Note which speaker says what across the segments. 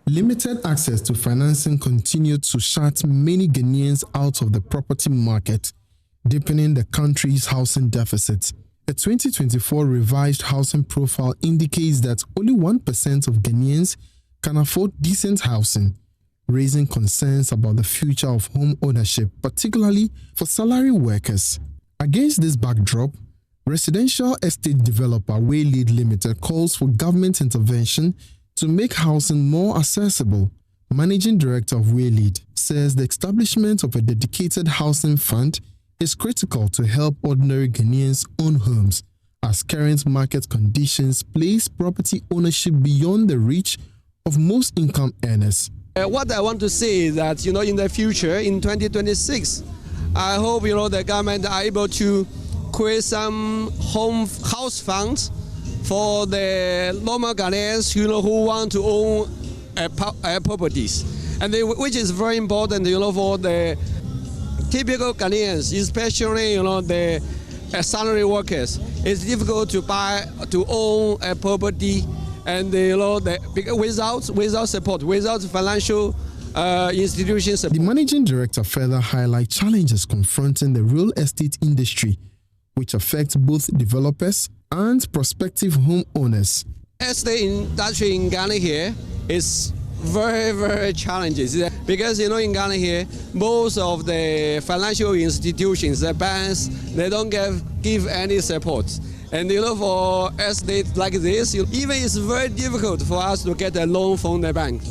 Speaker 1: Limited access to financing continued to shut many Ghanaians out of the property market, deepening the country's housing deficit. A 2024 revised housing profile indicates that only 1% of Ghanaians can afford decent housing, raising concerns about the future of home ownership, particularly for salary workers. Against this backdrop, residential estate developer Waylead Limited calls for government intervention to make housing more accessible. Managing Director of Waylead says the establishment of a dedicated housing fund is critical to help ordinary Ghanaians own homes, as current market conditions place property ownership beyond the reach of most income earners.
Speaker 2: What I want to say is that, in the future, in 2026, I hope, the government are able to create some house funds for the normal Ghanaians, who want to own properties, and which is very important, for the typical Ghanaians, especially the salary workers. It's difficult to own a property, and without support, without financial institutions.
Speaker 1: The managing director further highlights challenges confronting the real estate industry, which affects both developers and prospective homeowners.
Speaker 2: Estate industry in Ghana here is very, very challenging, because in Ghana here, most of the financial institutions, the banks, they don't give any support. And for estate like this, even it's very difficult for us to get a loan from the bank.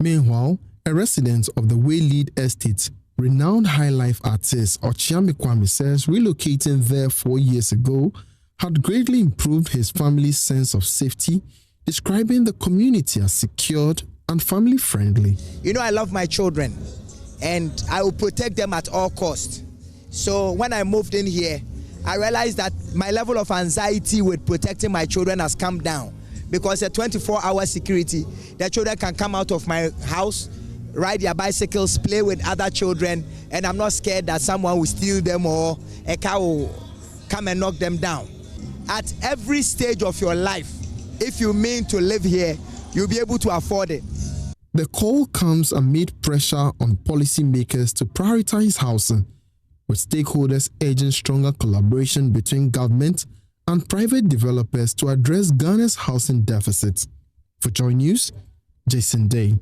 Speaker 1: Meanwhile, a resident of the Waylead estate, renowned high-life artist Ochiame Kwame says relocating there 4 years ago had greatly improved his family's sense of safety, describing the community as secured and family-friendly.
Speaker 3: I love my children and I will protect them at all costs. So when I moved in here, I realized that my level of anxiety with protecting my children has come down, because a 24-hour security, the children can come out of my house, ride their bicycles, play with other children, and I'm not scared that someone will steal them or a car will come and knock them down. At every stage of your life, if you mean to live here, you'll be able to afford it.
Speaker 1: The call comes amid pressure on policymakers to prioritize housing, with stakeholders urging stronger collaboration between government and private developers to address Ghana's housing deficit. For JoyNews, Jason Day.